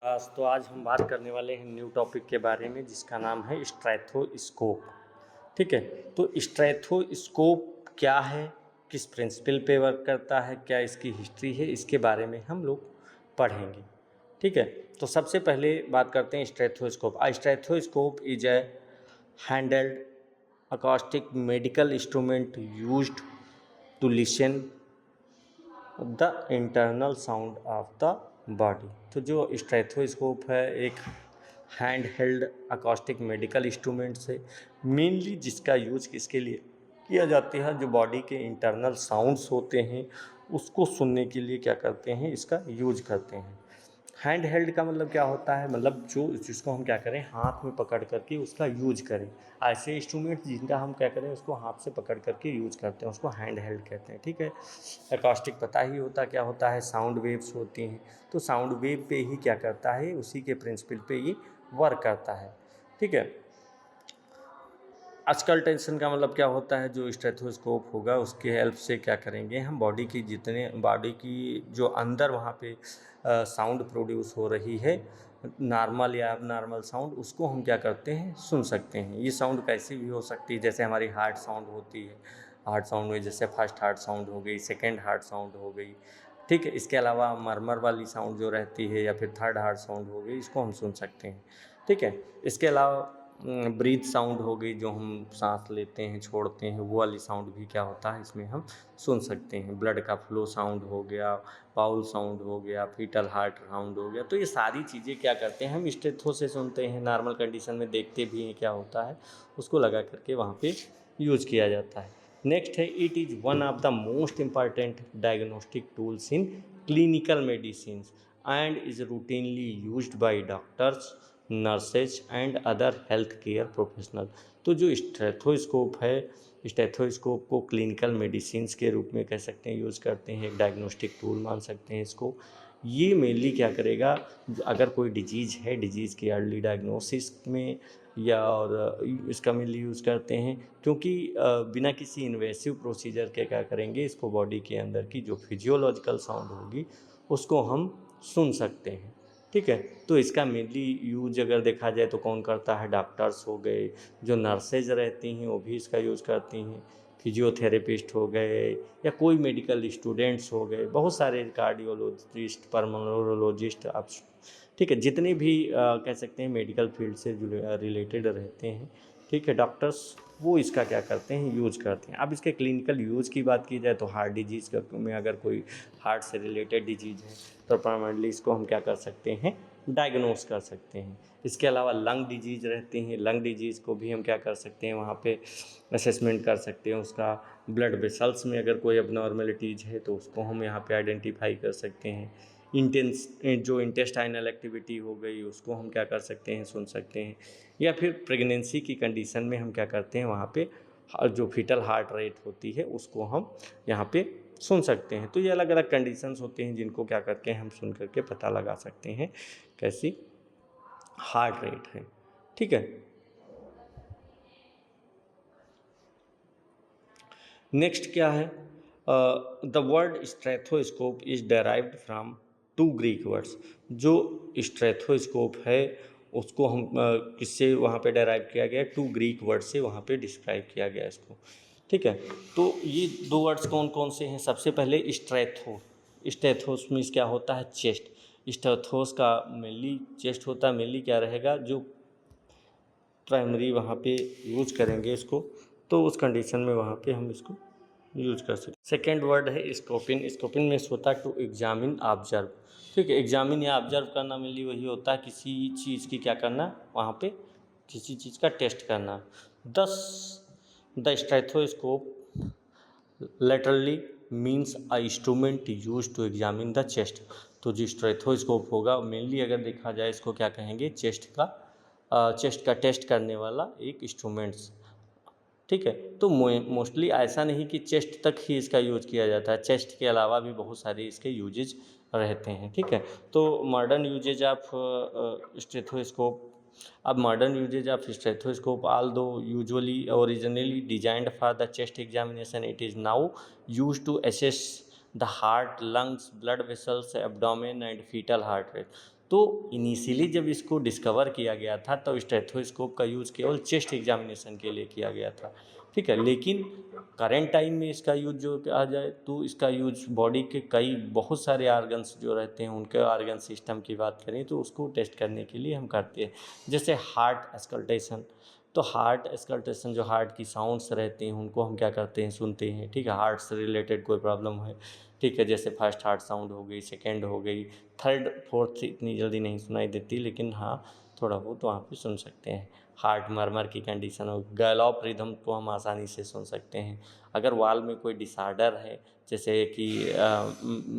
तो आज हम बात करने वाले हैं न्यू टॉपिक के बारे में जिसका नाम है स्ट्रेथोस्कोप। ठीक है, तो स्ट्रेथोस्कोप क्या है, किस प्रिंसिपल पे वर्क करता है, क्या इसकी हिस्ट्री है, इसके बारे में हम लोग पढ़ेंगे। ठीक है, तो सबसे पहले बात करते हैं stethoscope. Stethoscope is a handled acoustic medical instrument used to listen the internal sound of the body. तो जो स्ट्रेथोस्कोप है एक hand held acoustic medical instrument से मेनली जिसका यूज किसके लिए किया जाता है, जो बॉडी के इंटरनल साउंड्स होते हैं उसको सुनने के लिए क्या करते हैं, इसका यूज करते हैं। हैंड हेल्ड का मतलब क्या होता है, मतलब जो जिसको हम क्या करें हाथ में पकड़ करके उसका यूज करें। ऐसे इंस्ट्रूमेंट जिनका हम क्या करें उसको हाथ से पकड़ करके यूज करते हैं उसको हैंड हेल्ड कहते हैं। ठीक है, अकॉस्टिक पता ही होता क्या होता है, साउंड वेव्स होती हैं, तो साउंड वेव पे ही क्या करता है, उसी के प्रिंसिपल पे ही वर्क करता है। ठीक है, अस्कल्टेशन का मतलब क्या होता है, जो स्टेथोस्कोप होगा उसके हेल्प से क्या करेंगे हम बॉडी की जो अंदर वहाँ पे साउंड प्रोड्यूस हो रही है, नॉर्मल या नॉर्मल साउंड, उसको हम क्या करते हैं सुन सकते हैं। ये साउंड कैसी भी हो सकती है, जैसे हमारी हार्ट साउंड होती है, हार्ट साउंड में जैसे फर्स्ट हार्ट साउंड हो गई, सेकेंड हार्ट साउंड हो गई। ठीक है, इसके अलावा मरमर वाली साउंड जो रहती है या फिर थर्ड हार्ट साउंड हो गई, इसको हम सुन सकते हैं। ठीक है, इसके अलावा ब्रीथ साउंड हो गई, जो हम सांस लेते हैं छोड़ते हैं, वो वाली साउंड भी क्या होता है इसमें हम सुन सकते हैं। ब्लड का फ्लो साउंड हो गया, बाउल साउंड हो गया, फीटल हार्ट साउंड हो गया, तो ये सारी चीज़ें क्या करते हैं हम स्टेथो से सुनते हैं। नॉर्मल कंडीशन में देखते भी हैं क्या होता है, उसको लगा करके वहाँ पे यूज किया जाता है। नेक्स्ट है, it is one of the most important diagnostic tools in clinical medicine and is routinely used by doctors, nurses and other health care professional. तो जो स्टेथोस्कोप है, स्टेथोस्कोप को क्लिनिकल मेडिसिन्स के रूप में कह सकते हैं, यूज़ करते हैं, एक डायग्नोस्टिक टूल मान सकते हैं इसको। ये मेनली क्या करेगा, अगर कोई डिजीज़ है, डिजीज़ की अर्ली डायग्नोसिस में या और इसका मेनली यूज़ करते हैं, क्योंकि बिना किसी इन्वेसिव प्रोसीजर के क्या करेंगे, इसको बॉडी के अंदर की जो फिजियोलॉजिकल साउंड होगी उसको हम सुन सकते हैं। ठीक है, तो इसका मेनली यूज अगर देखा जाए तो कौन करता है, डॉक्टर्स हो गए, जो नर्सेज रहती हैं वो भी इसका यूज़ करती हैं, फिजियोथेरेपिस्ट हो गए या कोई मेडिकल स्टूडेंट्स हो गए, बहुत सारे कार्डियोलॉजिस्ट, पल्मोनोलॉजिस्ट, आप ठीक है जितने भी कह सकते हैं मेडिकल फील्ड से जुड़े रिलेटेड रहते हैं, ठीक है, डॉक्टर्स, वो इसका क्या करते हैं यूज करते हैं। अब इसके क्लिनिकल यूज की बात की जाए तो हार्ट डिजीज़ में अगर कोई हार्ट से रिलेटेड डिजीज़ है तो परमानेंटली इसको हम क्या कर सकते हैं, डायग्नोस कर सकते हैं। इसके अलावा लंग डिजीज़ रहती हैं, लंग डिजीज़ को भी हम क्या कर सकते हैं, वहाँ पे असेसमेंट कर सकते हैं उसका। ब्लड वेसल्स में अगर कोई अबनॉर्मेलिटीज़ है तो उसको हम यहाँ पे आइडेंटिफाई कर सकते हैं। जो इंटेस्टाइनल एक्टिविटी हो गई उसको हम क्या कर सकते हैं, सुन सकते हैं। या फिर प्रेगनेंसी की कंडीशन में हम क्या करते हैं, वहाँ पे जो फीटल हार्ट रेट होती है उसको हम यहाँ पे सुन सकते हैं। तो ये अलग अलग कंडीशंस होते हैं जिनको क्या करके हम सुन करके पता लगा सकते हैं कैसी हार्ट रेट है। ठीक है, नेक्स्ट क्या है, the word stethoscope is derived from two Greek words. जो स्ट्रेथोस्कोप है उसको हम किससे वहाँ पे डेराइव किया गया, टू ग्रीक वर्ड से वहाँ पे डिस्क्राइब किया गया इसको। ठीक है, तो ये दो वर्ड्स कौन कौन से हैं, सबसे पहले स्ट्रेथो। स्टेथोस मीन्स क्या होता है, चेस्ट। स्टेथोस का मेनली चेस्ट होता है, मेनली क्या रहेगा, जो प्राइमरी वहाँ पे यूज करेंगे इसको, तो उस कंडीशन में वहाँ पे हम इसको यूज कर सकते। सेकेंड वर्ड है स्कोपिन। स्कोपिन में होता है टू एग्जामिन, ऑब्जर्व। ठीक है, एग्जामिन या ऑब्जर्व करना मेनली वही होता है, किसी चीज़ की क्या करना, वहाँ पे किसी चीज़ का टेस्ट करना। Thus the stethoscope literally means a instrument use to examine the chest. तो जो स्टेथोस्कोप होगा मेनली अगर देखा जाए इसको क्या कहेंगे, चेस्ट का टेस्ट करने वाला एक इंस्ट्रूमेंट्स। ठीक है, तो मोस्टली ऐसा नहीं कि चेस्ट तक ही इसका यूज किया जाता है, चेस्ट के अलावा भी बहुत सारे इसके यूजेज रहते हैं। ठीक है, तो मॉडर्न यूजेज ऑफ स्टेथोस्कोप, अब modern uses of stethoscope although usually originally designed for the chest examination, it is now use to assess the heart, lungs, blood vessels, abdomen and foetal heart rate. तो initially जब इसको discover किया गया था तो stethoscope का use केवल chest examination के लिए किया गया था, ठीक है। लेकिन करेंट टाइम में इसका यूज जो कहा जाए तो इसका यूज बॉडी के कई बहुत सारे आर्गन्स जो रहते हैं उनके आर्गन सिस्टम की बात करें तो उसको टेस्ट करने के लिए हम करते हैं। जैसे हार्ट स्कल्टेशन, तो हार्ट स्कल्टेशन जो हार्ट की साउंड्स रहते हैं उनको हम क्या करते हैं, सुनते हैं, ठीक है। हार्ट से रिलेटेड कोई प्रॉब्लम है, ठीक है, जैसे फर्स्ट हार्ट साउंड हो गई, सेकेंड हो गई, थर्ड फोर्थ इतनी जल्दी नहीं सुनाई देती, लेकिन हाँ थोड़ा बहुत वहाँ पे सुन सकते हैं। हार्ट मरमर की कंडीशन हो, गैलॉप रिदम तो हम आसानी से सुन सकते हैं। अगर वाल में कोई डिसऑर्डर है जैसे कि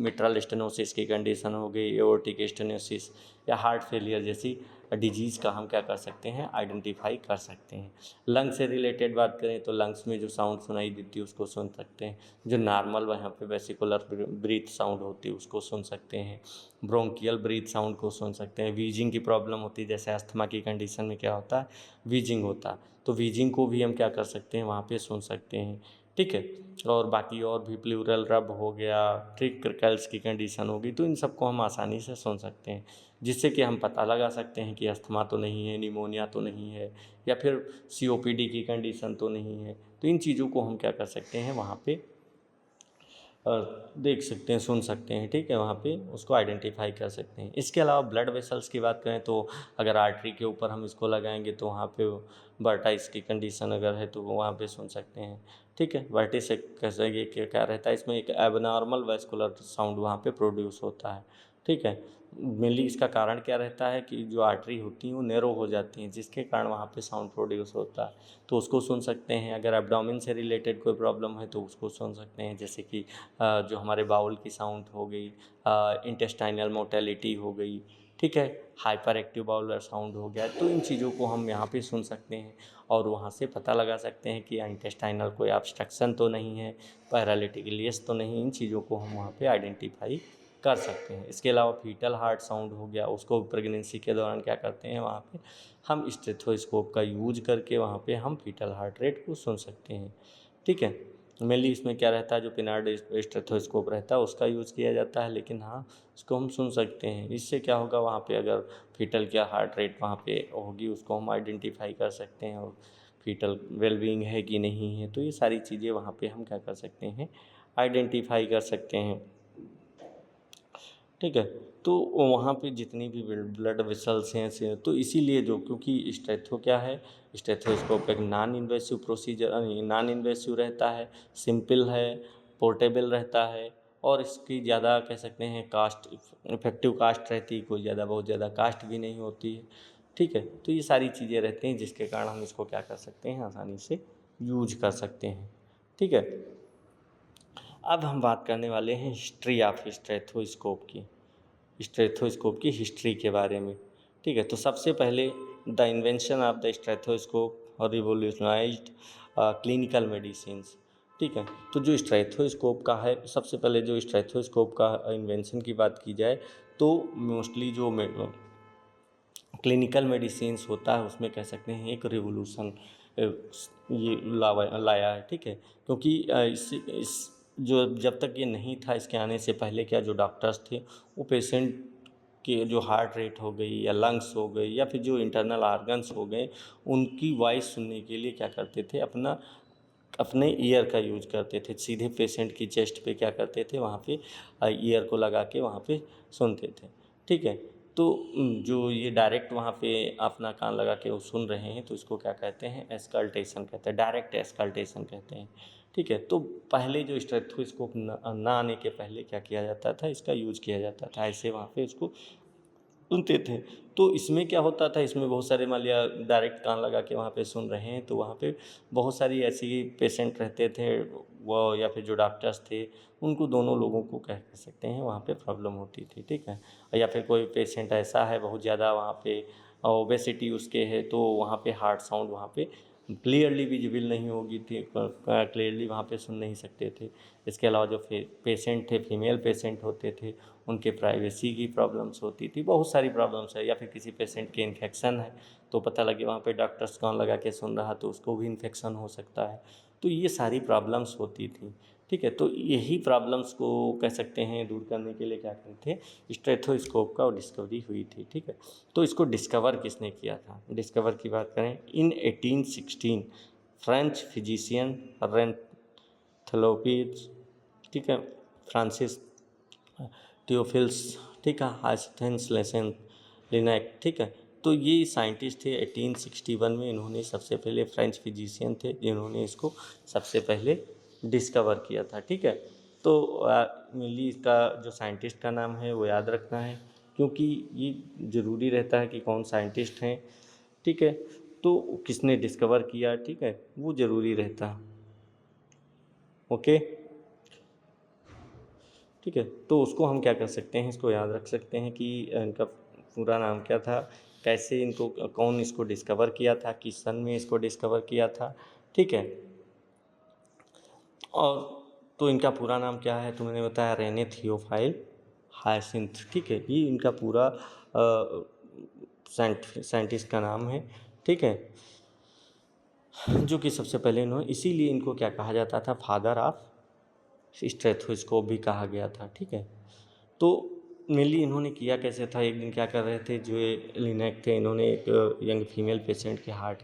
मिट्रल स्टेनोसिस की कंडीशन हो गई, एओर्टिक स्टेनोसिस या हार्ट फेलियर जैसी डिजीज़ का हम क्या कर सकते हैं, आइडेंटिफाई कर सकते हैं। लंग्स से रिलेटेड बात करें तो लंग्स में जो साउंड सुनाई देती है उसको सुन सकते हैं। जो नॉर्मल वहाँ पे वेसिकुलर ब्रीथ साउंड होती है उसको सुन सकते हैं। ब्रोंकियल ब्रीथ साउंड को सुन सकते हैं। वीजिंग की प्रॉब्लम होती है, जैसे अस्थमा की कंडीशन में क्या होता है, वीजिंग होता है, तो वीजिंग को भी हम क्या कर सकते हैं, वहाँ पे सुन सकते हैं, ठीक है। और बाकी और भी प्लूरल रब हो गया, ठीक, क्रिकल्स की कंडीशन होगी, तो इन सबको हम आसानी से सुन सकते हैं, जिससे कि हम पता लगा सकते हैं कि अस्थमा तो नहीं है, निमोनिया तो नहीं है, या फिर सीओपीडी की कंडीशन तो नहीं है। तो इन चीज़ों को हम क्या कर सकते हैं, वहाँ पे देख सकते हैं, सुन सकते हैं, ठीक है, वहाँ पे उसको आइडेंटिफाई कर सकते हैं। इसके अलावा ब्लड वेसल्स की बात करें तो अगर आर्टरी के ऊपर हम इसको लगाएंगे तो वहाँ पे वर्टाइस की कंडीशन अगर है तो वहाँ पे सुन सकते हैं, ठीक है। वर्टिस एक कैसे ये क्या रहता है, इसमें एक एबनॉर्मल वेस्कुलर साउंड वहाँ पे प्रोड्यूस होता है, ठीक है। मेनली इसका कारण क्या रहता है कि जो आर्टरी होती हैं वो नैरो हो जाती हैं, जिसके कारण वहाँ पे साउंड प्रोड्यूस होता है, तो उसको सुन सकते हैं। अगर एब्डोमेन से रिलेटेड कोई प्रॉब्लम है तो उसको सुन सकते हैं, जैसे कि जो हमारे बाउल की साउंड हो गई, इंटेस्टाइनल मोटेलिटी हो गई, ठीक है, हाइपर एक्टिव बाउलर साउंड हो गया, तो इन चीज़ों को हम यहाँ पे सुन सकते हैं और वहाँ से पता लगा सकते हैं कि इंटेस्टाइनल कोई ऑब्स्ट्रक्शन तो नहीं है, पैरालिटिक इलियस तो नहीं, इन चीज़ों को हम वहाँ पे आइडेंटिफाई कर सकते हैं। इसके अलावा फीटल हार्ट साउंड हो गया, उसको प्रेगनेंसी के दौरान क्या करते हैं, वहाँ पे हम स्टेथोस्कोप का यूज करके वहाँ पे हम फीटल हार्ट रेट को सुन सकते हैं, ठीक है। मेनली इसमें क्या रहता है, जो पिनार्ड स्टेथोस्कोप रहता है उसका यूज़ किया जाता है, लेकिन हाँ उसको हम सुन सकते हैं। इससे क्या होगा, वहाँ पे अगर फीटल क्या हार्ट रेट वहाँ पे होगी उसको हम आइडेंटिफाई कर सकते हैं, और फीटल वेलबींग है कि नहीं है, तो ये सारी चीज़ें वहाँ पे हम क्या कर सकते हैं, आइडेंटिफाई कर सकते हैं, ठीक है। तो वहाँ पे जितनी भी ब्लड वेसल्स हैं से, तो इसीलिए जो, क्योंकि स्टेथो क्या है, स्टेथोस्कोप एक non invasive procedure, non invasive रहता है, सिंपल है, पोर्टेबल रहता है, और इसकी ज़्यादा कह सकते हैं कास्ट इफेक्टिव कास्ट रहती है, कोई ज़्यादा बहुत ज़्यादा कास्ट भी नहीं होती है, ठीक है। तो ये सारी चीज़ें रहती हैं जिसके कारण हम इसको क्या कर सकते हैं, आसानी से यूज कर सकते हैं, ठीक है। अब हम बात करने वाले हैं हिस्ट्री ऑफ स्टेथोस्कोप की, स्टेथोस्कोप की हिस्ट्री के बारे में, ठीक है। तो सबसे पहले the invention of the stethoscope और रिवोल्यूशनाइज्ड क्लिनिकल मेडिसिन्स, ठीक है। तो जो स्टेथोस्कोप का है, सबसे पहले जो स्टेथोस्कोप का इन्वेंशन की बात की जाए तो मोस्टली जो क्लिनिकल मेडिसिन्स होता है उसमें कह सकते हैं एक रिवोल्यूशन ये लाया है, ठीक है। क्योंकि इस जो जब तक ये नहीं था, इसके आने से पहले क्या, जो डॉक्टर्स थे वो पेशेंट के जो हार्ट रेट हो गई या लंग्स हो गई या फिर जो इंटरनल ऑर्गन्स हो गए, उनकी वॉइस सुनने के लिए क्या करते थे, अपने ईयर का यूज करते थे। सीधे पेशेंट की चेस्ट पे क्या करते थे, वहाँ पे ईयर को लगा के वहाँ पे सुनते थे, ठीक है। तो जो ये डायरेक्ट वहाँ पे अपना कान लगा के वो सुन रहे हैं तो इसको क्या कहते हैं, एस्कल्टेशन कहते हैं, डायरेक्ट एस्कल्टेशन कहते हैं, ठीक है। तो पहले जो स्टेथोस्कोप ना आने के पहले क्या किया जाता था, इसका यूज किया जाता था, ऐसे वहाँ पे उसको सुनते थे। तो इसमें क्या होता था, इसमें बहुत सारे मान लिया डायरेक्ट कान लगा के वहाँ पे सुन रहे हैं तो वहाँ पे बहुत सारी ऐसी पेशेंट रहते थे वो, या फिर जो डॉक्टर्स थे उनको, दोनों लोगों को कह सकते हैं वहाँ पे प्रॉब्लम होती थी, ठीक है। या फिर कोई पेशेंट ऐसा है बहुत ज़्यादा वहाँ पे ओबेसिटी उसके है तो वहाँ पे हार्ट साउंड वहाँ पे क्लियरली विजिबल नहीं होगी थी, क्लियरली वहाँ पे सुन नहीं सकते थे। इसके अलावा जो पेशेंट थे, फीमेल पेशेंट होते थे, उनके प्राइवेसी की प्रॉब्लम्स होती थी, बहुत सारी प्रॉब्लम्स है। या फिर किसी पेशेंट के इन्फेक्शन है तो पता लगे वहाँ पे डॉक्टर्स कान लगा के सुन रहा तो उसको भी इन्फेक्शन हो सकता है, तो ये सारी प्रॉब्लम्स होती थी, ठीक है। तो यही प्रॉब्लम्स को कह सकते हैं दूर करने के लिए क्या करते थे, स्टेथोस्कोप का डिस्कवरी हुई थी। ठीक है। तो इसको डिस्कवर किसने किया था, डिस्कवर की बात करें, इन 1816 फ्रेंच फिजिशियन रेंथेलोपिस, ठीक है, फ्रांसिस थियोफिल्स, ठीक है, हाइस्थेंस लेसेन लिनैक, ठीक है। तो ये साइंटिस्ट थे 1861 में, इन्होंने सबसे पहले, फ्रेंच फिजिशियन थे जिन्होंने इसको सबसे पहले डिस्कवर किया था। ठीक है। तो मेनली इसका जो साइंटिस्ट का नाम है वो याद रखना है, क्योंकि ये ज़रूरी रहता है कि कौन साइंटिस्ट हैं। ठीक है। तो किसने डिस्कवर किया, ठीक है, वो ज़रूरी रहता है। ओके, ठीक है। तो उसको हम क्या कर सकते हैं, इसको याद रख सकते हैं कि इनका पूरा नाम क्या था, कैसे इनको, कौन इसको डिस्कवर किया था, किस सन में इसको डिस्कवर किया था। ठीक है। और तो इनका पूरा नाम क्या है, तो मैंने बताया रेने थियोफाइल हायसिंथ। ठीक है, ये इनका पूरा साइंटिस्ट का नाम है। ठीक है, जो कि सबसे पहले इन्होंने, इसीलिए इनको क्या कहा जाता था, फादर ऑफ स्टेथोस्कोप भी कहा गया था। ठीक है। तो मेनली इन्होंने किया कैसे था, एक दिन क्या कर रहे थे, जो ये लिनैक थे, इन्होंने एक यंग फीमेल पेशेंट के हार्ट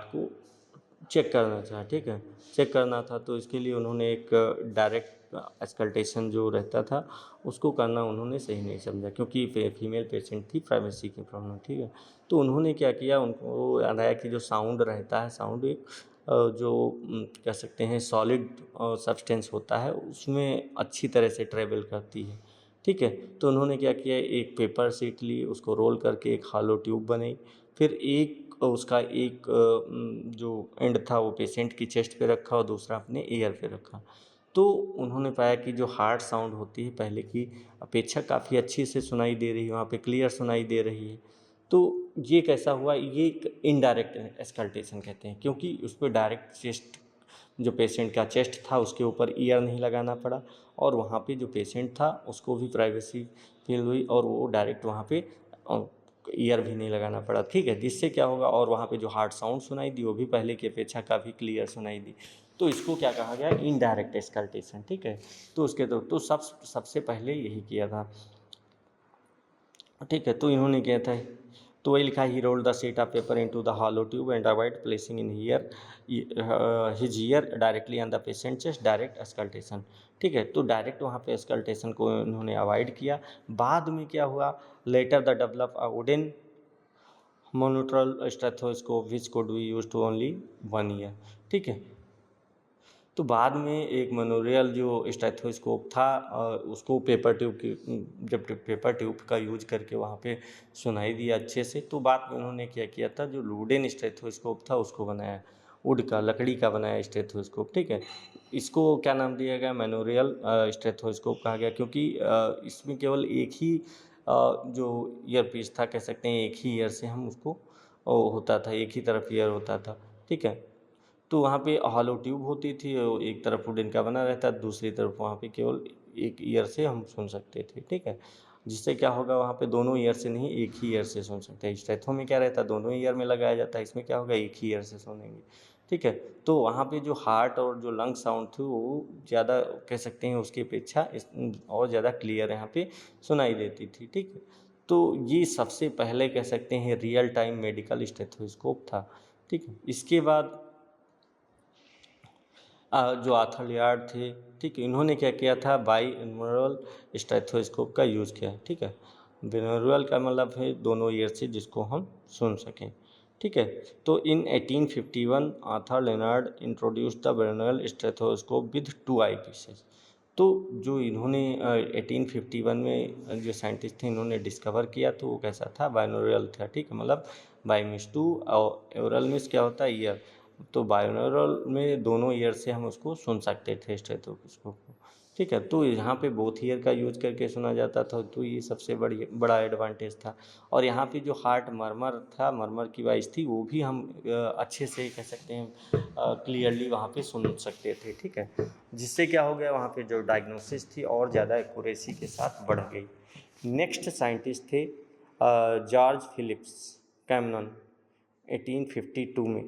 को चेक करना था। ठीक है, चेक करना था, तो इसके लिए उन्होंने एक डायरेक्ट अस्कल्टेशन जो रहता था उसको करना उन्होंने सही नहीं समझा, क्योंकि फीमेल पेशेंट थी, प्राइवेसी की प्रॉब्लम। ठीक है। तो उन्होंने क्या किया, उनको याद आया कि जो साउंड रहता है, साउंड एक जो कह सकते हैं सॉलिड सब्सटेंस होता है, उसमें अच्छी तरह से ट्रेवल करती है। ठीक है। तो उन्होंने क्या किया, एक पेपर शीट ली, उसको रोल करके एक हॉलो ट्यूब बनाई, फिर उसका एक जो एंड था वो पेशेंट की चेस्ट पे रखा और दूसरा अपने ईयर पे रखा। तो उन्होंने पाया कि जो हार्ट साउंड होती है पहले की अपेक्षा काफ़ी अच्छी से सुनाई दे रही है, वहाँ पे क्लियर सुनाई दे रही है। तो ये कैसा हुआ, ये एक इनडायरेक्ट एस्कल्टेशन कहते हैं, क्योंकि उस पर डायरेक्ट चेस्ट, जो पेशेंट का चेस्ट था उसके ऊपर ईयर नहीं लगाना पड़ा, और वहाँ पे जो पेशेंट था उसको भी प्राइवेसी फील हुई, और वो डायरेक्ट वहाँ पे ईयर भी नहीं लगाना पड़ा। ठीक है, जिससे क्या होगा, और वहाँ पे जो हार्ट साउंड सुनाई दी वो भी पहले की अपेक्षा काफ़ी क्लियर सुनाई दी। तो इसको क्या कहा गया, इनडायरेक्ट एस्कल्टेशन। ठीक है। तो उसके तो सबसे पहले यही किया था। ठीक है। तो इन्होंने किया था, तो वही लिखा, he rolled the sheet of paper into the hollow tube and avoid placing in here his ear directly on the patient chest, direct auscultation. ठीक है। तो डायरेक्ट वहाँ पे एस्कल्टेशन को इन्होंने अवॉइड किया। बाद में क्या हुआ, later the develop a wooden monaural stethoscope which could be used to only 1 ear. ठीक है। तो बाद में एक मेमोरियल जो स्टेथोस्कोप था, उसको पेपर ट्यूब की, जब पेपर ट्यूब का यूज करके वहाँ पे सुनाई दिया अच्छे से, तो बाद में उन्होंने क्या किया था, जो वुडन स्टेथोस्कोप था उसको बनाया, वुड का, लकड़ी का बनाया स्टेथोस्कोप। ठीक है। इसको क्या नाम दिया गया, मेमोरियल स्टेथोस्कोप कहा गया, क्योंकि इसमें केवल एक ही जो ईयर पीस था, कह सकते हैं एक ही ईयर से हम उसको होता था, एक ही तरफ ईयर होता था। ठीक है। तो वहाँ पे हॉलो ट्यूब होती थी और एक तरफ वुडन का बना रहता, दूसरी तरफ वहाँ पे केवल एक ईयर से हम सुन सकते थे। ठीक है। जिससे क्या होगा, वहाँ पे दोनों ईयर से नहीं, एक ही ईयर से सुन सकते हैं। स्टेथो में क्या रहता है, दोनों ईयर में लगाया जाता है, इसमें क्या होगा, एक ही ईयर से सुनेंगे। ठीक है। तो वहाँ पे जो हार्ट और जो लंग साउंड थी वो ज़्यादा, कह सकते हैं उसकी अपेक्षा और ज़्यादा क्लियर यहाँ पे सुनाई देती थी। ठीक है। तो ये सबसे पहले कह सकते हैं रियल टाइम मेडिकल स्टेथोस्कोप था। ठीक है। इसके बाद जो आर्थर लियार्ड थे, ठीक है, इन्होंने क्या किया था, बाईनोरल स्टेथोस्कोप का यूज़ किया है। ठीक है। बिनोरल का मतलब है दोनों ईयर से जिसको हम सुन सकें। ठीक है। तो in 1851 Arthur Leared introduce the binaural stethoscope with 2 ear pieces. तो जो इन्होंने 1851 में जो साइंटिस्ट थे, इन्होंने डिस्कवर किया, तो वो कैसा था, बाइनोरल था। ठीक है, मतलब बाई मीन्स 2 और ओरल मीन्स क्या होता है, ईयर। तो बाइनोरल में दोनों ईयर से हम उसको सुन सकते थे स्टेथोस्कोप को। ठीक है। तो यहाँ पे बोथ ईयर का यूज करके सुना जाता था, तो ये सबसे बड़ा एडवांटेज था। और यहाँ पे जो हार्ट मरमर था, मरमर की वॉइस थी, वो भी हम अच्छे से कह सकते हैं क्लियरली वहाँ पे सुन सकते थे। ठीक है। जिससे क्या हो गया, वहाँ पे जो डायग्नोसिस थी और ज़्यादा एक्यूरेसी के साथ बढ़ गई। नेक्स्ट साइंटिस्ट थे जॉर्ज फिलिप्स कैमनन, 1852 में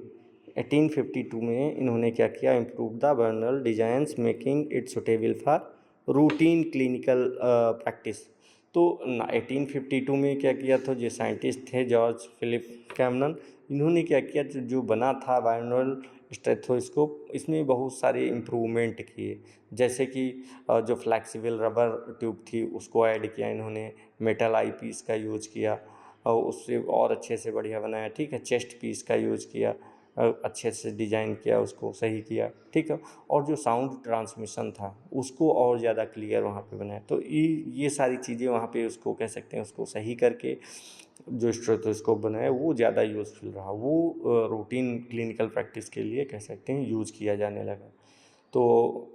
1852 में इन्होंने क्या किया, improve the binaural designs making it suitable for routine clinical practice. तो 1852 में क्या किया था, जो साइंटिस्ट थे जॉर्ज फिलिप कैमरन, इन्होंने क्या किया, जो बना था बाइनोरल स्टेथोस्कोप, इसमें बहुत सारे इम्प्रूवमेंट किए। जैसे कि जो फ्लैक्सिबल रबर ट्यूब थी उसको ऐड किया इन्होंने, मेटल आई पीस का यूज़ किया और उससे और अच्छे से बढ़िया बनाया, ठीक है। चेस्ट पीस का यूज़ किया, अच्छे से डिज़ाइन किया, उसको सही किया, ठीक है। और जो साउंड ट्रांसमिशन था उसको और ज़्यादा क्लियर वहाँ पे बनाया। तो ये सारी चीज़ें वहाँ पे उसको कह सकते हैं, उसको सही करके जो स्टेथोस्कोप बनाया वो ज़्यादा यूज़फुल रहा, वो रूटीन क्लिनिकल प्रैक्टिस के लिए कह सकते हैं यूज़ किया जाने लगा। तो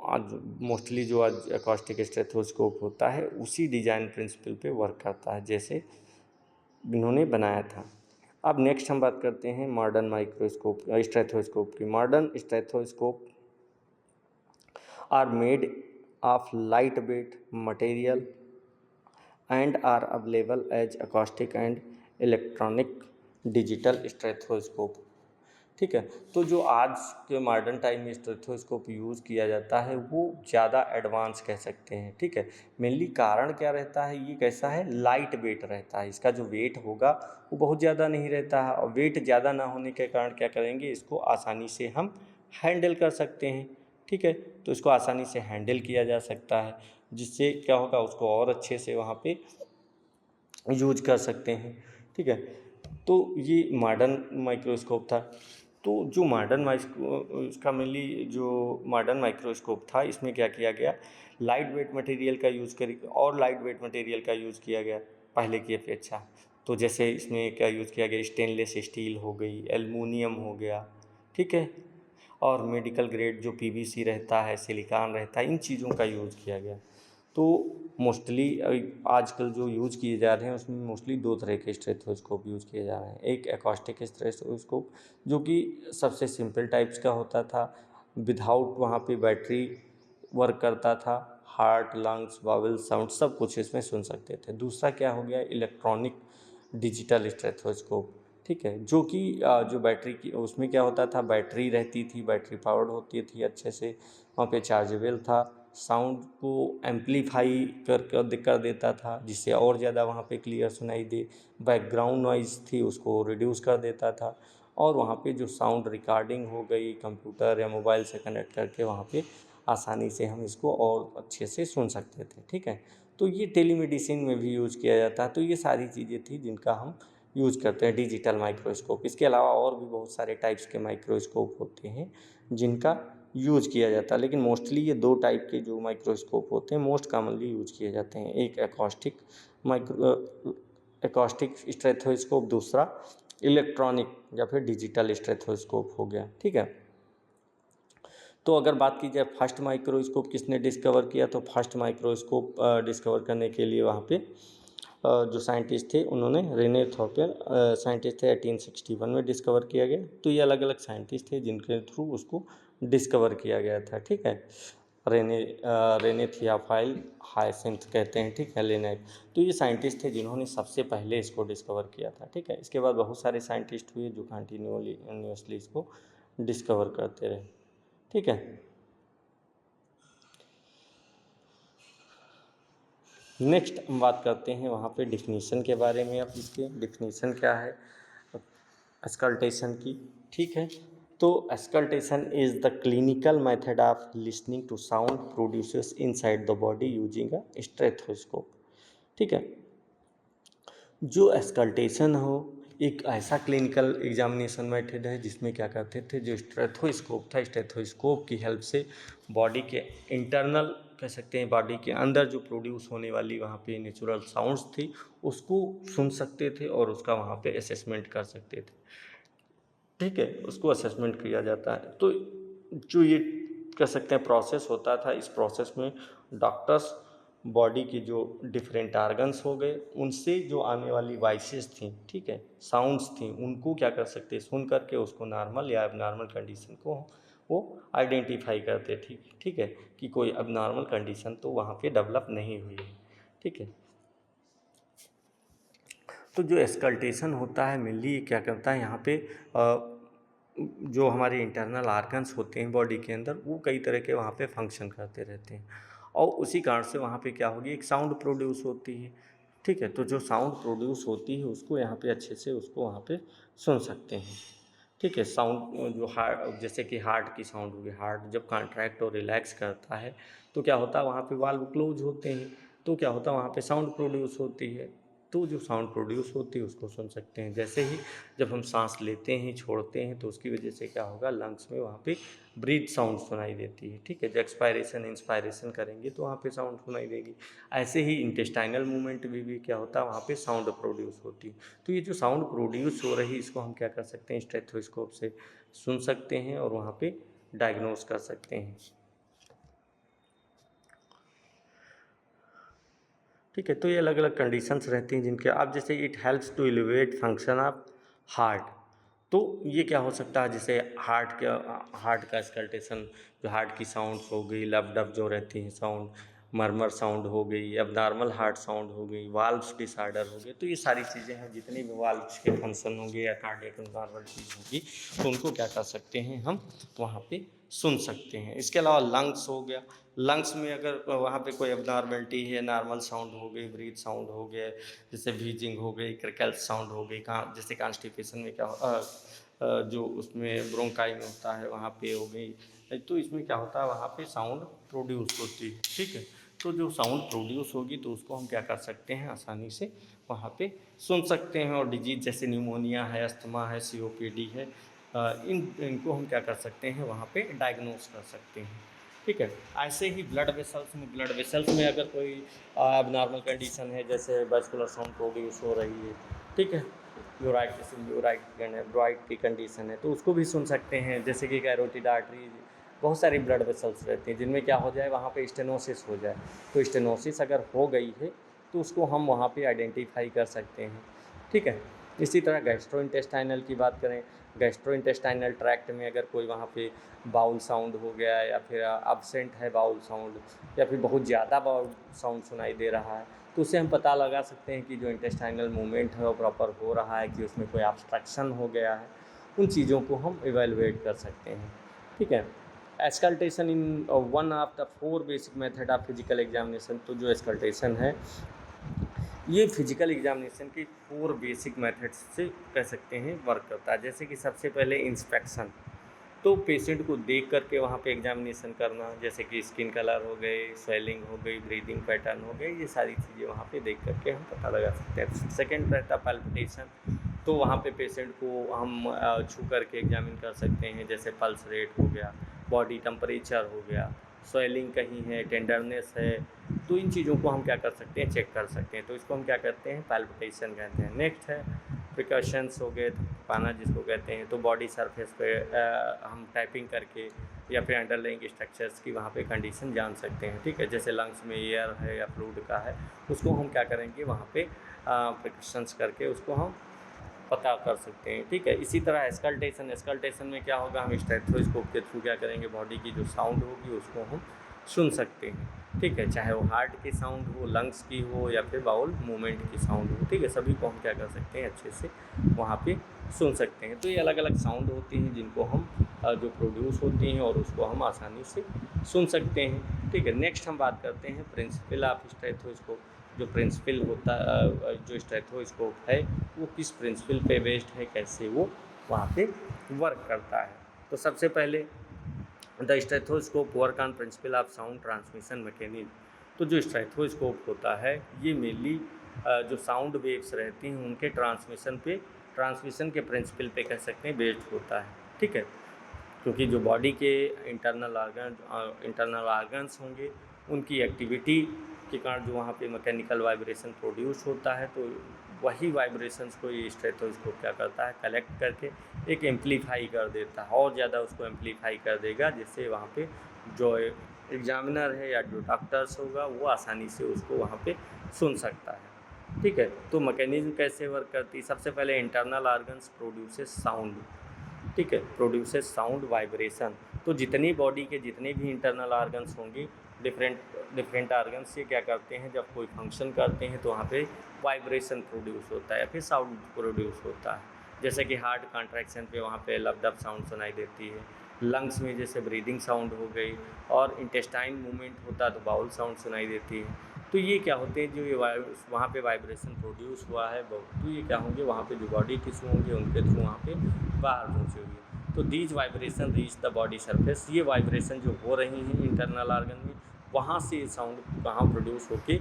आज मोस्टली जो आज एकॉस्टिक स्टेथोस्कोप होता है उसी डिज़ाइन प्रिंसिपल पे वर्क करता है जैसे इन्होंने बनाया था। अब नेक्स्ट हम बात करते हैं मॉडर्न माइक्रोस्कोप स्टेथोस्कोप की। Modern stethoscope are made of light weight material and are available as acoustic and electronic digital stethoscope, ठीक है। तो जो आज के मॉडर्न टाइम में स्टेथोस्कोप यूज़ किया जाता है वो ज़्यादा एडवांस कह सकते हैं, ठीक है। मेनली कारण क्या रहता है, ये कैसा है, लाइट वेट रहता है, इसका जो वेट होगा वो बहुत ज़्यादा नहीं रहता है, और वेट ज़्यादा ना होने के कारण क्या करेंगे, इसको आसानी से हम हैंडल कर सकते हैं, ठीक है। तो इसको आसानी से हैंडल किया जा सकता है, जिससे क्या होगा, उसको और अच्छे से वहाँ पे यूज कर सकते हैं, ठीक है। तो ये मॉडर्न माइक्रोस्कोप था। तो जो मॉडर्न इसका मेनली जो मॉडर्न माइक्रोस्कोप था, इसमें क्या किया गया, लाइट वेट मटेरियल का यूज़ कर और लाइट वेट मटेरियल का यूज़ किया गया पहले की अपेक्षा। तो जैसे इसमें क्या यूज़ किया गया, स्टेनलेस स्टील हो गई, एल्युमिनियम हो गया, ठीक है, और मेडिकल ग्रेड जो पीवीसी रहता है, सिलिकॉन रहता है, इन चीज़ों का यूज़ किया गया। तो मोस्टली आजकल जो यूज़ किए जा रहे हैं उसमें मोस्टली दो तरह के स्टेथोस्कोप यूज़ किए जा रहे हैं। एक एकॉस्टिक स्टेथोस्कोप जो कि सबसे सिंपल टाइप्स का होता था, विदाउट वहाँ पे बैटरी वर्क करता था, हार्ट, लंग्स, बाउल, साउंड सब कुछ इसमें सुन सकते थे। दूसरा क्या हो गया, इलेक्ट्रॉनिक डिजिटल स्टेथोस्कोप, ठीक है, जो कि जो बैटरी की उसमें क्या होता था, बैटरी रहती थी, बैटरी पावर्ड होती थी अच्छे से, वहाँ पे चार्जेबल था, साउंड को एम्पलीफाई कर देता था जिससे और ज़्यादा वहाँ पे क्लियर सुनाई दे, बैकग्राउंड नॉइज़ थी उसको रिड्यूस कर देता था, और वहाँ पे जो साउंड रिकॉर्डिंग हो गई कंप्यूटर या मोबाइल से कनेक्ट करके वहाँ पे आसानी से हम इसको और अच्छे से सुन सकते थे, ठीक है। तो ये टेलीमेडिसिन में भी यूज़ किया जाता है। तो ये सारी चीज़ें थी जिनका हम यूज़ करते हैं डिजिटल माइक्रोस्कोप। इसके अलावा और भी बहुत सारे टाइप्स के माइक्रोस्कोप होते हैं जिनका यूज़ किया जाता है, लेकिन मोस्टली ये दो टाइप के जो माइक्रोस्कोप होते हैं मोस्ट कॉमनली यूज़ किए जाते हैं। एक एकॉस्टिक स्टेथोस्कोप, दूसरा इलेक्ट्रॉनिक या फिर डिजिटल स्टेथोस्कोप हो गया, ठीक है। तो अगर बात की जाए फर्स्ट माइक्रोस्कोप किसने डिस्कवर किया, तो फर्स्ट माइक्रोस्कोप डिस्कवर करने के लिए वहाँ पे जो साइंटिस्ट थे उन्होंने रेने थॉर्पेन साइंटिस्ट थे, 1861 में डिस्कवर किया गया। तो ये अलग अलग साइंटिस्ट थे जिनके थ्रू उसको डिस्कवर किया गया था, ठीक है। रेने थियोफाइल हायसिंथ कहते हैं, ठीक है, लेनाइट। तो ये साइंटिस्ट थे जिन्होंने सबसे पहले इसको डिस्कवर किया था, ठीक है। इसके बाद बहुत सारे साइंटिस्ट हुए जो कंटिन्यूसली इसको डिस्कवर करते रहे, ठीक है। नेक्स्ट हम बात करते हैं वहाँ पे डिफिनीशन के बारे में। अब इसके डिफिनीशन क्या है अस्कल्टेशन की, ठीक है। तो auscultation is the clinical method of listening to sound produces inside the body using a stethoscope, ठीक है। जो अस्कल्टेशन हो एक ऐसा क्लिनिकल एग्जामिनेशन मेथड है जिसमें क्या करते थे, जो स्टेथोस्कोप था, स्टेथोस्कोप की हेल्प से बॉडी के इंटरनल कह सकते हैं, बॉडी के अंदर जो प्रोड्यूस होने वाली वहाँ पे नेचुरल साउंड्स थी उसको सुन सकते थे और उसका वहाँ पे असेसमेंट कर सकते थे, ठीक है। उसको असेसमेंट किया जाता है। तो जो ये कह सकते हैं प्रोसेस होता था, इस प्रोसेस में डॉक्टर्स बॉडी की जो डिफरेंट आर्गन्स हो गए उनसे जो आने वाली वॉइसेस थी, ठीक है, साउंड्स थी, उनको क्या कर सकते, सुन करके उसको नॉर्मल या एबनॉर्मल कंडीशन को वो आइडेंटिफाई करते, ठीक है, कि कोई एबनॉर्मल कंडीशन तो वहाँ पे डेवलप नहीं हुई है, ठीक है। तो जो एस्कल्टेशन होता है मेनली क्या करता है यहाँ पे जो हमारे इंटरनल आर्गन्स होते हैं बॉडी के अंदर, वो कई तरह के वहाँ पे फंक्शन करते रहते हैं, और उसी कारण से वहाँ पे क्या होगी, एक साउंड प्रोड्यूस होती है। ठीक है, तो जो साउंड प्रोड्यूस होती है उसको यहाँ पे अच्छे से उसको वहाँ पे सुन सकते हैं। ठीक है, साउंड जो हार्ट, जैसे कि हार्ट की साउंड होगी, हार्ट जब कॉन्ट्रैक्ट और रिलैक्स करता है तो क्या होता है, वहाँ पे वाल्व क्लोज होते हैं, तो क्या होता है, वहाँ पे साउंड प्रोड्यूस होती है। तो जो साउंड प्रोड्यूस होती है उसको सुन सकते हैं। जैसे ही जब हम सांस लेते हैं, छोड़ते हैं, तो उसकी वजह से क्या होगा, लंग्स में वहाँ पे ब्रीथ साउंड सुनाई देती है। ठीक है, जब एक्सपायरेशन इंस्पायरेशन करेंगे तो वहाँ पे साउंड सुनाई देगी। ऐसे ही इंटेस्टाइनल मूवमेंट में भी क्या होता है, वहाँ पे साउंड प्रोड्यूस होती है। तो ये जो साउंड प्रोड्यूस हो रही है इसको हम क्या कर सकते हैं, स्टेथोस्कोप से सुन सकते हैं और वहाँ पे डायग्नोस कर सकते हैं। ठीक है, तो ये अलग अलग कंडीशंस रहती हैं जिनके आप, जैसे it helps to elevate function of heart. तो ये क्या हो सकता है, जैसे हार्ट का स्कल्टेशन, जो हार्ट की साउंड्स हो गई, लब डब जो रहती हैं साउंड, मरमर साउंड हो गई, अब नॉर्मल हार्ट साउंड हो गई, वाल्व्स डिसऑर्डर हो गए, तो ये सारी चीज़ें हैं, जितनी भी वाल्व्स के फंक्शन होंगे या कार्डियक नॉर्मल चीज़ होगी, तो उनको क्या कर सकते हैं, हम वहाँ पे सुन सकते हैं। इसके अलावा लंग्स हो गया, लंग्स में अगर वहाँ पे कोई एबनॉर्मलिटी है, नॉर्मल साउंड हो गई, ब्रीथ साउंड हो गया, जैसे व्हीजिंग हो गई, क्रैकल साउंड हो गई, जैसे कॉन्स्टिपेशन में क्या जो उसमें ब्रोंकाई में होता है वहाँ पे हो गई, तो इसमें क्या होता है, वहाँ पे साउंड प्रोड्यूस होती है। ठीक है, तो जो साउंड प्रोड्यूस होगी तो उसको हम क्या कर सकते हैं, आसानी से वहाँ पे सुन सकते हैं। और डिजीज जैसे निमोनिया है, अस्थमा है, COPD है, इनको हम क्या कर सकते हैं, वहाँ पे डायग्नोस कर सकते हैं। ठीक है, ऐसे ही ब्लड वेसल्स में अगर कोई अब कंडीशन है, जैसे वैस्कुलर साउंड प्रोड्यूस हो रही है, ठीक है, ब्राइट की कंडीशन है, तो उसको भी सुन सकते हैं। जैसे कि कैरोटिड आर्टरी, बहुत सारी ब्लड वेसल्स रहती हैं जिनमें क्या हो जाए, वहाँ पे स्टेनोसिस हो जाए, तो स्टेनोसिस अगर हो गई है तो उसको हम वहाँ पे आइडेंटिफाई कर सकते हैं। ठीक है, इसी तरह गैस्ट्रोइंटेस्टाइनल की बात करें, गैस्ट्रोइंटेस्टाइनल ट्रैक्ट में अगर कोई वहाँ पे बाउल साउंड हो गया, या फिर अब्सेंट है बाउल साउंड, या फिर बहुत ज़्यादा बाउल साउंड सुनाई दे रहा है, तो उससे हम पता लगा सकते हैं कि जो इंटेस्टाइनल मूवमेंट है वो प्रॉपर हो रहा है, कि उसमें कोई ऑब्स्ट्रक्शन हो गया है। उन चीज़ों को हम इवेलुएट कर सकते हैं। ठीक है, auscultation in one of the 4 basic method of physical examination. तो जो एस्कल्टेशन है ये फिजिकल एग्जामिनेशन की 4 बेसिक मेथड्स से कह सकते हैं वर्क करता है। जैसे कि सबसे पहले इंस्पेक्शन, तो पेशेंट को देख करके वहाँ पे एग्जामिनेशन करना, जैसे कि स्किन कलर हो गए, स्वेलिंग हो गई, ब्रीदिंग पैटर्न हो गए, ये सारी चीज़ें वहाँ पे देख करके हम पता लगा सकते हैं। सेकेंड रहता पैल्पिटेशन, तो वहाँ पे पेशेंट को हम छू करके एग्जामिन कर सकते हैं, जैसे पल्स रेट हो गया, बॉडी टेम्परेचर हो गया, स्वेलिंग कहीं है, टेंडरनेस है, तो इन चीज़ों को हम क्या कर सकते हैं, चेक कर सकते हैं। तो इसको हम क्या कहते हैं, पैल्पिटेशन कहते हैं। नेक्स्ट है प्रिकॉशंस हो गए, पाना जिसको कहते हैं, तो बॉडी सरफेस पे हम टाइपिंग करके या फिर अंडरलाइंग स्ट्रक्चर्स की वहाँ पे कंडीशन जान सकते हैं। ठीक है, जैसे लंग्स में एयर है या फ्लूइड का है, उसको हम क्या करेंगे, वहाँ पे प्रिकॉशंस करके उसको हम पता कर सकते हैं। ठीक है, इसी तरह एस्कल्टेशन में क्या होगा, हम स्टेथोस्कोप के थ्रू क्या करेंगे, बॉडी की जो साउंड होगी उसको हम सुन सकते हैं। ठीक है, चाहे वो हार्ट की साउंड हो, लंग्स की हो, या फिर बाउल मूवमेंट की साउंड हो, ठीक है, सभी को हम क्या कर सकते हैं, अच्छे से वहाँ पे सुन सकते हैं। तो ये अलग अलग साउंड होती हैं जिनको हम जो प्रोड्यूस होती हैं और उसको हम आसानी से सुन सकते हैं। ठीक है, नेक्स्ट हम बात करते हैं प्रिंसिपल ऑफ स्टेथोस्कोप। जो प्रिंसिपल होता जो स्टेथोस्कोप है वो किस प्रिंसिपल पे बेस्ड है, कैसे वो वहाँ पे वर्क करता है। तो सबसे पहले the stethoscope work on principle of sound transmission mechanism. तो जो स्टेथोस्कोप होता है ये मेनली जो साउंड वेव्स रहती हैं उनके ट्रांसमिशन के प्रिंसिपल पे कह सकते हैं बेस्ड होता है। ठीक है, क्योंकि जो बॉडी के इंटरनल आर्गन्स होंगे उनकी एक्टिविटी के कारण जो वहाँ पे मैकेनिकल वाइब्रेशन प्रोड्यूस होता है, तो वही वाइब्रेशंस को ये स्टेथोस्कोप क्या करता है, कलेक्ट करके एक एम्पलीफाई कर देता है, और ज़्यादा उसको एम्पलीफाई कर देगा, जिससे वहाँ पे जो एग्जामिनर है या जो डॉक्टर्स होगा वो आसानी से उसको वहाँ पे सुन सकता है। ठीक है, तो मैकेनिज्म कैसे वर्क करती है, सबसे पहले इंटरनल आर्गन्स प्रोड्यूसेस साउंड। ठीक है, प्रोड्यूसेस साउंड वाइब्रेशन। तो जितनी बॉडी के जितने भी इंटरनल आर्गन्स होंगे, डिफरेंट डिफरेंट आर्गन्स से क्या करते हैं, जब कोई फंक्शन करते हैं तो वहाँ पे वाइब्रेशन प्रोड्यूस होता है या फिर साउंड प्रोड्यूस होता है। जैसे कि हार्ट कॉन्ट्रैक्शन पे वहाँ पे लब-डब साउंड सुनाई देती है। लंग्स में जैसे ब्रीदिंग साउंड हो गई, और इंटेस्टाइन मूवमेंट होता है तो बाउल साउंड सुनाई देती है। तो ये क्या होते हैं, जो ये वहाँ पे वाइब्रेशन प्रोड्यूस हुआ है तो ये क्या होंगे, वहाँ पे जो बॉडी टिश्यू होंगे उनके थ्रू वहाँ पे बाहर पहुँचेंगे। तो these vibration reach the body surface, ये वाइब्रेशन जो हो रही हैं इंटरनल ऑर्गन में, वहाँ से ये साउंड वहाँ प्रोड्यूस होके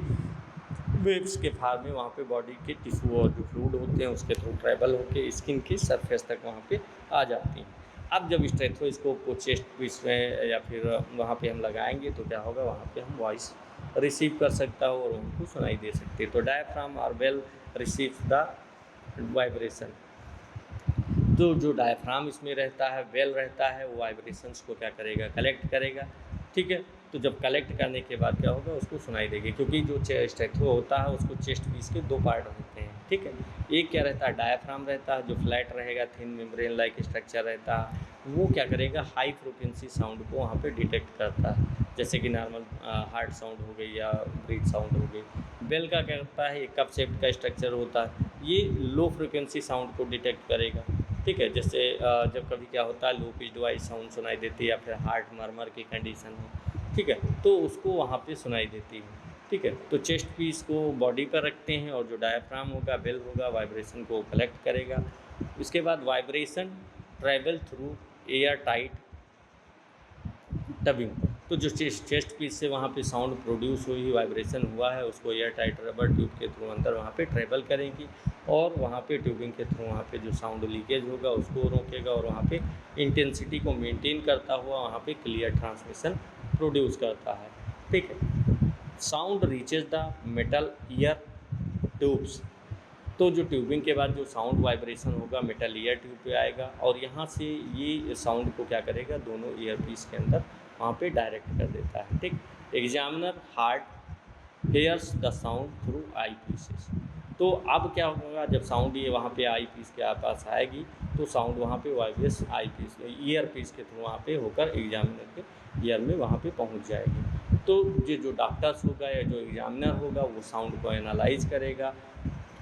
वेव्स के फॉर्म में वहाँ पे बॉडी के टिश्यू और जो फ्लूइड होते हैं उसके थ्रू ट्रैवल होके स्किन की सरफेस तक वहाँ पे आ जाती हैं। अब जब स्टेथोस्कोप को चेस्ट पीस में या फिर वहाँ पे हम लगाएंगे तो क्या होगा, वहाँ पे हम वॉइस रिसीव कर सकता हो और उनको सुनाई दे सकते हैं। तो डायफ्राम और बेल रिसीव द वाइब्रेशन। तो जो डायफ्राम इसमें रहता है, बेल रहता है, वो वाइब्रेशंस को क्या करेगा, कलेक्ट करेगा। ठीक है, तो जब कलेक्ट करने के बाद क्या होगा, उसको सुनाई देगी, क्योंकि जो स्टेथो होता है उसको चेस्ट पीस के दो पार्ट होते हैं। ठीक है, एक क्या रहता है, डायफ्राम रहता है जो फ्लैट रहेगा, थिन मेम्ब्रेन लाइक स्ट्रक्चर रहता है, वो क्या करेगा, हाई फ्रिक्वेंसी साउंड को वहाँ पे डिटेक्ट करता है, जैसे कि नॉर्मल हार्ट साउंड हो गई या ब्रीथ साउंड हो गई। बेल का क्या करता है, एक कप शेप का स्ट्रक्चर होता है, ये लो फ्रिक्वेंसी साउंड को डिटेक्ट करेगा। ठीक है, जैसे जब कभी क्या होता है, लो पिच्ड वॉइस साउंड सुनाई देती है या फिर हार्ट मरमर की कंडीशन हो, ठीक है, तो उसको वहाँ पे सुनाई देती है। ठीक है, तो चेस्ट पीस को बॉडी पर रखते हैं और जो डायफ्राम होगा, बेल होगा, वाइब्रेशन को कलेक्ट करेगा। उसके बाद vibration travel through air tight tubing, तो जो चेस्ट पीस से वहाँ पे साउंड प्रोड्यूस हुई, वाइब्रेशन हुआ है, उसको एयर टाइट रबर ट्यूब के थ्रू अंदर वहाँ पे ट्रेवल करेंगी और वहाँ पे ट्यूबिंग के थ्रू वहाँ पे जो साउंड लीकेज होगा उसको रोकेगा और वहाँ पे इंटेंसिटी को मेंटेन करता हुआ वहाँ पे क्लियर ट्रांसमिशन प्रोड्यूस करता है। ठीक है, sound reaches the metal year tubes, तो जो ट्यूबिंग के बाद जो साउंड वाइब्रेशन होगा मेटल ईयर ट्यूब पे आएगा और यहाँ से ये साउंड को क्या करेगा, दोनों ईयर पीस के अंदर वहाँ पे डायरेक्ट कर देता है। ठीक, examiner heart hairs the sound through I pieces, तो अब क्या होगा, जब साउंड ये वहाँ पे आई पीस के पास आएगी तो साउंड वहाँ पे वाइब्रेस आई पीस ईयर पीस के थ्रू वहाँ पे होकर एग्जामिनर के ईयर में वहाँ पे पहुँच जाएगी। तो ये जो डॉक्टर्स होगा या जो एग्जामिनर होगा वो साउंड को एनालाइज करेगा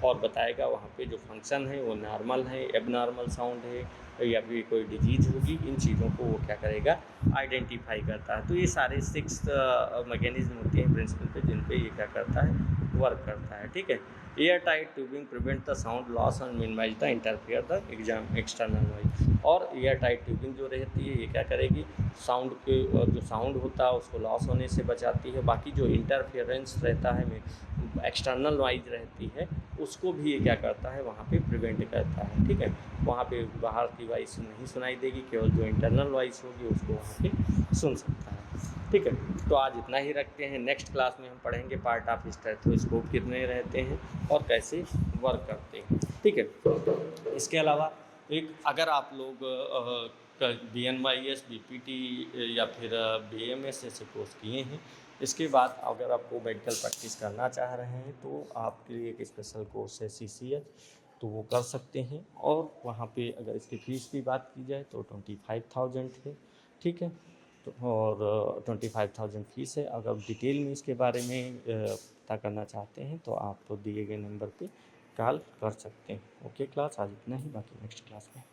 और बताएगा वहाँ पे जो फंक्शन है वो नॉर्मल है, एबनॉर्मल साउंड है या फिर कोई डिजीज़ होगी, इन चीज़ों को वो क्या करेगा, आइडेंटिफाई करता है। तो ये सारे 6 मैकेनिज्म होते हैं प्रिंसिपल पे, जिन पे ये क्या करता है, वर्क करता है। ठीक है, air tight tubing prevent the sound loss and minimise the interfere the exam external noise, और एयर टाइट ट्यूबिंग जो रहती है ये क्या करेगी, साउंड के जो साउंड होता है उसको लॉस होने से बचाती है, बाकी जो इंटरफेरेंस रहता है एक्सटर्नल नॉइज रहती है उसको भी ये क्या करता है, वहाँ पे प्रिवेंट करता है। ठीक है, वहाँ पे बाहर की वॉइस नहीं सुनाई देगी, केवल जो इंटरनल वॉइस होगी उसको वहाँ पे सुन सकता है। ठीक है, तो आज इतना ही रखते हैं। नेक्स्ट क्लास में हम पढ़ेंगे पार्ट ऑफ स्टेथोस्कोप कितने रहते हैं और कैसे वर्क करते हैं। ठीक है, इसके अलावा एक अगर आप लोग BNYES BPT या फिर BMS ऐसे कोर्स किए हैं, इसके बाद अगर आपको मेडिकल प्रैक्टिस करना चाह रहे हैं तो आपके लिए एक स्पेशल कोर्स है CCH, तो वो कर सकते हैं। और वहाँ पे अगर इसकी फ़ीस की बात की जाए तो 25,000 है। ठीक है, तो और 25,000 फ़ीस है। अगर डिटेल में इसके बारे में पता करना चाहते हैं तो आप दिए गए नंबर पे कॉल कर सकते हैं। ओके क्लास, आज इतना ही, बाकी नेक्स्ट क्लास में।